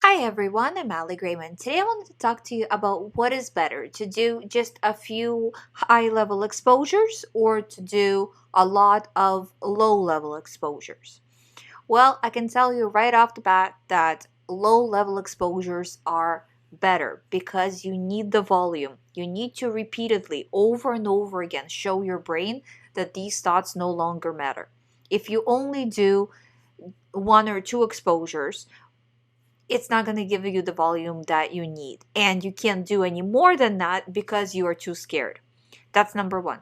Hi everyone, I'm GREYMOND. Today I wanted to talk to you about what is better, to do just a few high-level exposures or to do a lot of low-level exposures. Well, I can tell you right off the bat that low-level exposures are better because you need the volume. You need to repeatedly, over and over again, show your brain that these thoughts no longer matter. If you only do one or two exposures, it's not going to give you the volume that you need. And you can't do any more than that because you are too scared. That's number one.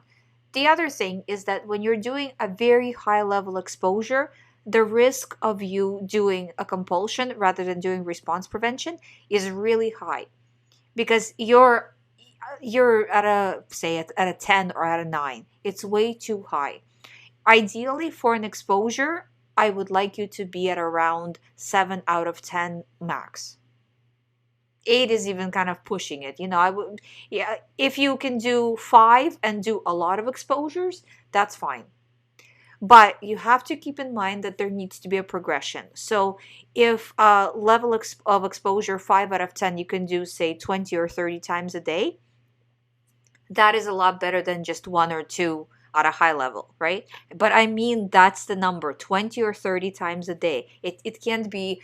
The other thing is that when you're doing a very high level exposure, the risk of you doing a compulsion rather than doing response prevention is really high because you're at a say at a 10 or at a 9. It's way too high. Ideally, for an exposure, I would like you to be at around 7 out of 10 max. 8 is even kind of pushing it. I would, yeah, if you can do 5 and do a lot of exposures, that's fine. But you have to keep in mind that there needs to be a progression. So if level of exposure 5 out of 10, you can do, say, 20 or 30 times a day, that is a lot better than just 1 or 2 at a high level, right? But I mean, that's the number, 20 or 30 times a day. It can't be,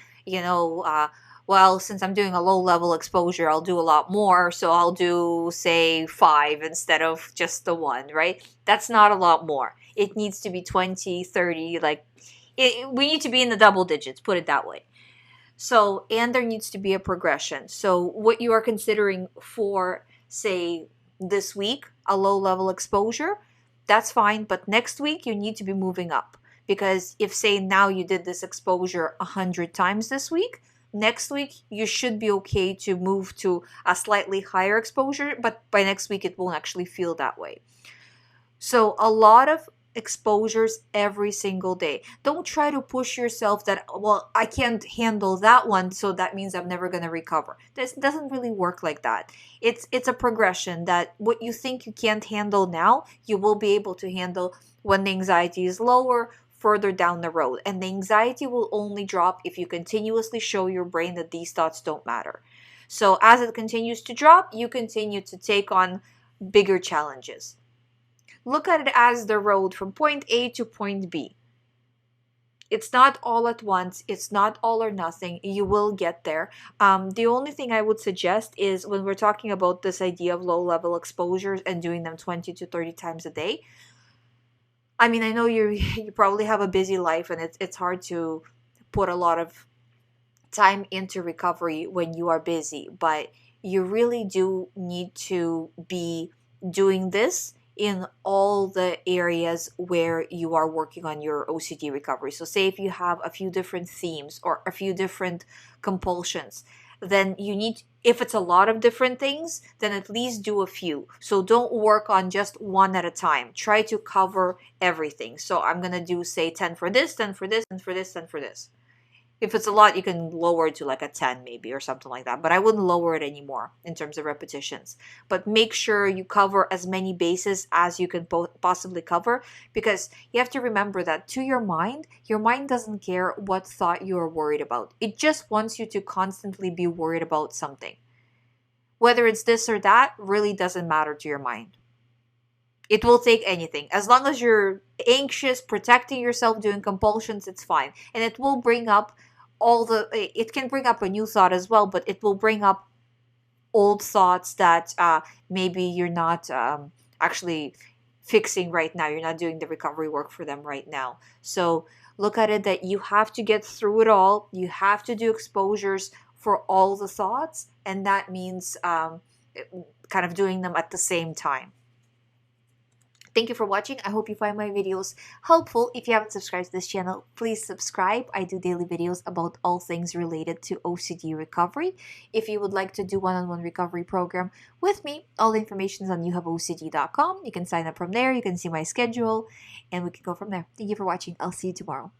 well, since I'm doing a low level exposure, I'll do a lot more. So I'll do, say, 5 instead of just the 1, right? That's not a lot more. It needs to be 20, 30, we need to be in the double digits, put it that way. So, and there needs to be a progression. So what you are considering for, say, this week, a low level exposure, that's fine. But next week, you need to be moving up. Because if, say, now you did this exposure 100 times this week, next week, you should be okay to move to a slightly higher exposure. But by next week, it won't actually feel that way. So a lot of exposures every single day. Don't try to push yourself that, well, I can't handle that one, so that means I'm never going to recover. This doesn't really work like that. It's a progression that what you think you can't handle now, you will be able to handle when the anxiety is lower further down the road. And the anxiety will only drop if you continuously show your brain that these thoughts don't matter. So as it continues to drop, you continue to take on bigger challenges. Look at it as the road from point A to point B. It's not all at once. It's not all or nothing. You will get there. The only thing I would suggest is when we're talking about this idea of low-level exposures and doing them 20 to 30 times a day. I mean, I know you probably have a busy life and it's hard to put a lot of time into recovery when you are busy, but you really do need to be doing this in all the areas where you are working on your OCD recovery. So say if you have a few different themes or a few different compulsions, then you need, if it's a lot of different things, then at least do a few. So don't work on just one at a time. Try to cover everything. So I'm going to do, say, 10 for this, 10 for this, 10 for this, 10 for this. If it's a lot, you can lower it to like a 10 maybe or something like that. But I wouldn't lower it anymore in terms of repetitions. But make sure you cover as many bases as you can possibly cover, because you have to remember that to your mind doesn't care what thought you are worried about. It just wants you to constantly be worried about something. Whether it's this or that really doesn't matter to your mind. It will take anything. As long as you're anxious, protecting yourself, doing compulsions, it's fine. And it will bring up it can bring up a new thought as well, but it will bring up old thoughts that maybe you're not actually fixing right now. You're not doing the recovery work for them right now. So look at it that you have to get through it all. You have to do exposures for all the thoughts. And that means kind of doing them at the same time. Thank you for watching. I hope you find my videos helpful. If you haven't subscribed to this channel, please subscribe. I do daily videos about all things related to OCD recovery. If you would like to do one-on-one recovery program with me, all the information is on youhaveocd.com. You can sign up from there. You can see my schedule, and we can go from there. Thank you for watching. I'll see you tomorrow.